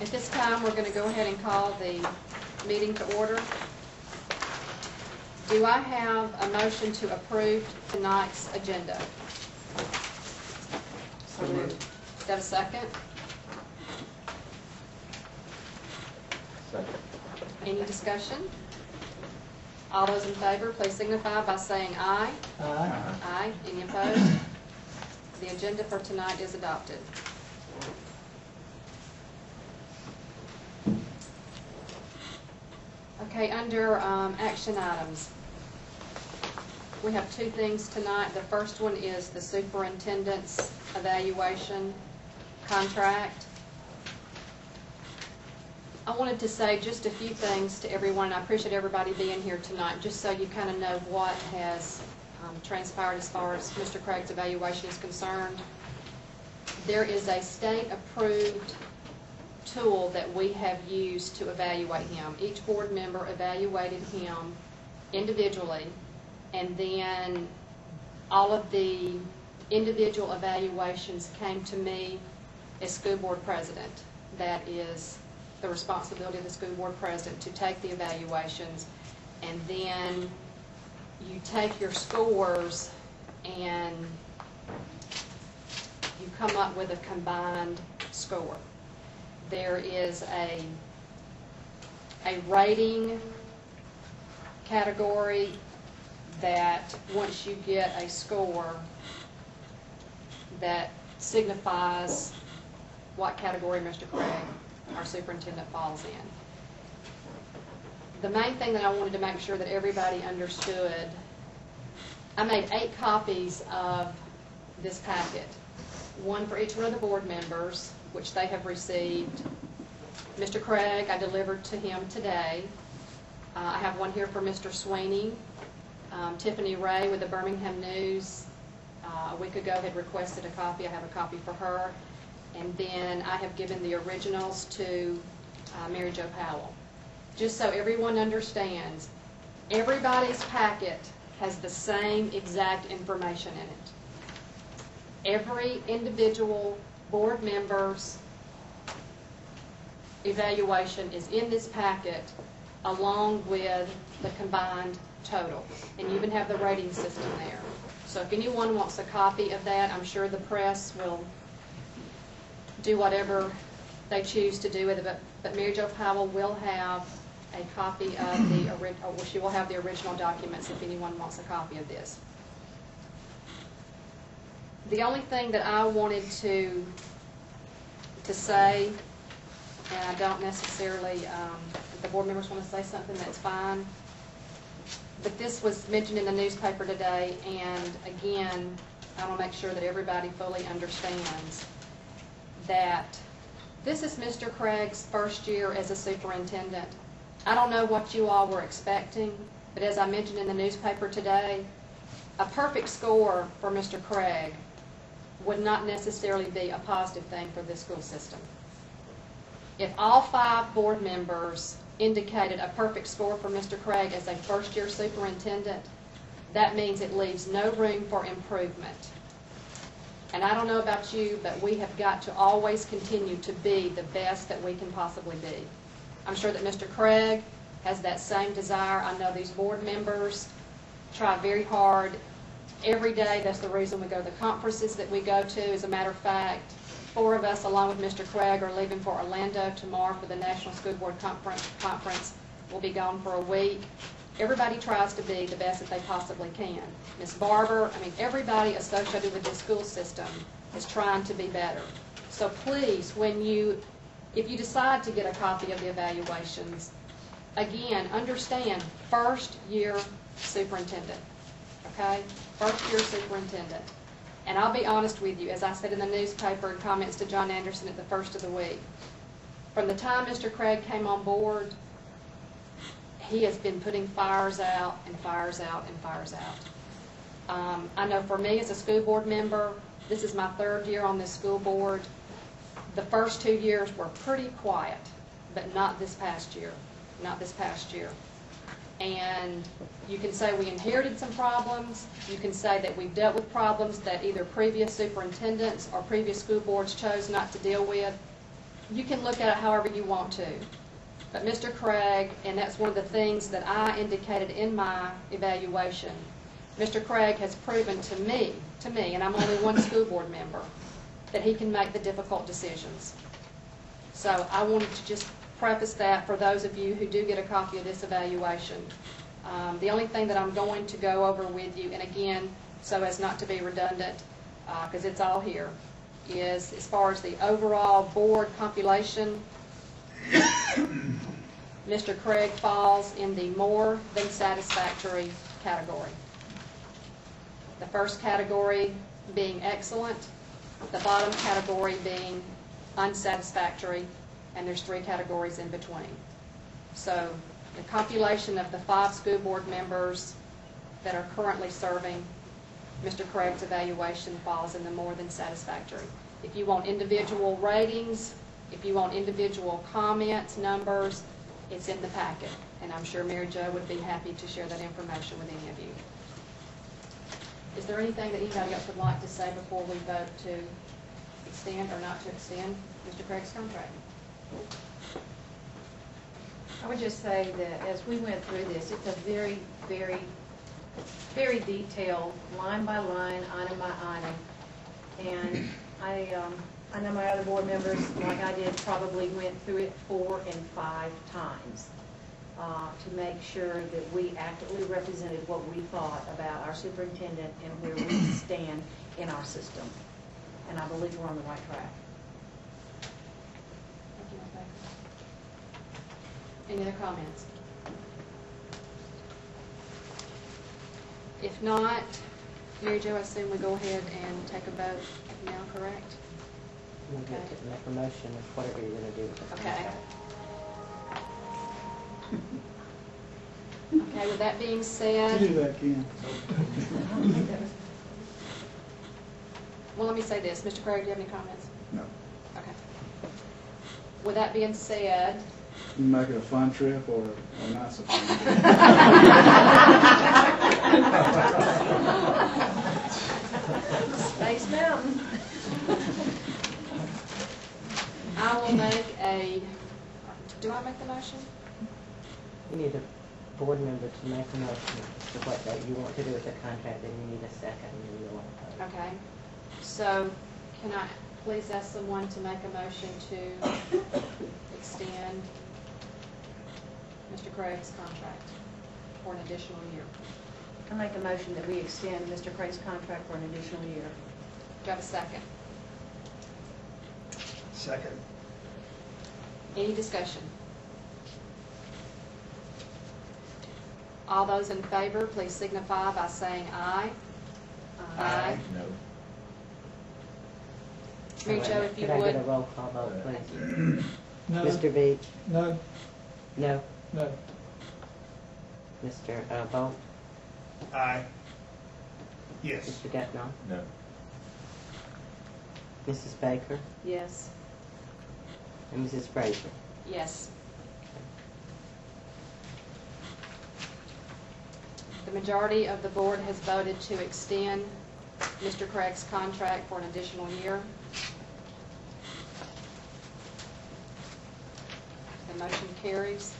At this time, we're going to go ahead and call the meeting to order. Do I have a motion to approve tonight's agenda? So moved. Is that a second? Second. Any discussion? All those in favor, please signify by saying aye. Aye. Aye. Any opposed? The agenda for tonight is adopted. Okay, under action items, we have two things tonight. The first one is the superintendent's evaluation contract. I wanted to say just a few things to everyone, and I appreciate everybody being here tonight, just so you kind of know what has transpired as far as Mr. Craig's evaluation is concerned. There is a state-approved tool that we have used to evaluate him. Each board member evaluated him individually, and then all of the individual evaluations came to me as school board president. That is the responsibility of the school board president to take the evaluations, and then you take your scores and you come up with a combined score. There is a rating category that once you get a score that signifies what category Mr. Craig, our superintendent, falls in. The main thing that I wanted to make sure that everybody understood, I made 8 copies of this packet, one for each one of the board members, which they have received. Mr. Craig, I delivered to him today. I have one here for Mr. Sweeney. Tiffany Ray with the Birmingham News a week ago had requested a copy. I have a copy for her. And then I have given the originals to Mary Jo Powell. Just so everyone understands, everybody's packet has the same exact information in it. Every individual board member's evaluation is in this packet along with the combined total. And you even have the rating system there. So if anyone wants a copy of that, I'm sure the press will do whatever they choose to do with it, but Mary Jo Powell will have a copy of the original, she will have the original documents if anyone wants a copy of this. The only thing that I wanted to say, and I don't necessarily, if the board members want to say something, that's fine, but this was mentioned in the newspaper today, and again, I want to make sure that everybody fully understands that this is Mr. Craig's first year as a superintendent. I don't know what you all were expecting, but as I mentioned in the newspaper today, a perfect score for Mr. Craig would not necessarily be a positive thing for this school system. If all 5 board members indicated a perfect score for Mr. Craig as a first-year superintendent, that means it leaves no room for improvement. And I don't know about you, but we have got to always continue to be the best that we can possibly be. I'm sure that Mr. Craig has that same desire. I know these board members try very hard every day. That's the reason we go to the conferences that we go to. As a matter of fact, 4 of us, along with Mr. Craig, are leaving for Orlando tomorrow for the National School Board Conference. We'll be gone for a week. Everybody tries to be the best that they possibly can. Ms. Barber, I mean, everybody associated with this school system is trying to be better. So please, if you decide to get a copy of the evaluations, again, understand, first-year superintendent, okay? First-year superintendent. And I'll be honest with you, as I said in the newspaper in comments to John Anderson at the first of the week, from the time Mr. Craig came on board, he has been putting fires out and fires out and fires out. I know for me as a school board member, this is my 3rd year on this school board. The first 2 years were pretty quiet, but not this past year. Not this past year. And you can say we inherited some problems. You can say that we've dealt with problems that either previous superintendents or previous school boards chose not to deal with. You can look at it however you want to. But Mr. Craig, and that's one of the things that I indicated in my evaluation, Mr. Craig has proven to me, and I'm only one school board member, that he can make the difficult decisions. So I wanted to just preface that for those of you who do get a copy of this evaluation. The only thing that I'm going to go over with you, and again, so as not to be redundant, because it's all here, is as far as the overall board compilation, Mr. Craig falls in the more than satisfactory category. The first category being excellent, the bottom category being unsatisfactory, and there's 3 categories in between. So the compilation of the 5 school board members that are currently serving, Mr. Craig's evaluation falls in the more than satisfactory. If you want individual ratings, if you want individual comments, numbers, it's in the packet. And I'm sure Mary Jo would be happy to share that information with any of you. Is there anything that anybody else would like to say before we vote to extend or not to extend Mr. Craig's contract? I would just say that as we went through this, it's a very, very, very detailed, line by line, item by item. And I know my other board members, like I did, probably went through it 4 and 5 times to make sure that we accurately represented what we thought about our superintendent and where we stand in our system. And I believe we're on the right track. Thank you, Ms. Baker. Any other comments? If not, Mary Jo, I assume we go ahead and take a vote now, correct? You can make a motion of whatever you're going to do with the Okay. contract. Okay, with that being said, Do that again. well, let me say this. Mr. Craig, do you have any comments? No. Okay. With that being said, You make it a fun trip or not so fun trip? Space Mountain. I will make a, do I make the motion? You need a board member to make a motion to what that you want to do with the contract, then you need a second, and you want to vote. Okay. So can I please ask someone to make a motion to extend Mr. Craig's contract for an additional year? I make a motion that we extend Mr. Craig's contract for an additional year. Do you have a second? Second. Any discussion? All those in favor, please signify by saying aye. Aye. No. Mary Jo, if you Could I get a would. roll call vote, please? No. Mr. Beach? No. No. No. Mr. Bolt? Aye. Yes. Mr. Gutnall? No. Mrs. Baker? Yes. And Mrs. Frazier? Yes. The majority of the board has voted to extend Mr. Craig's contract for an additional year. The motion carries.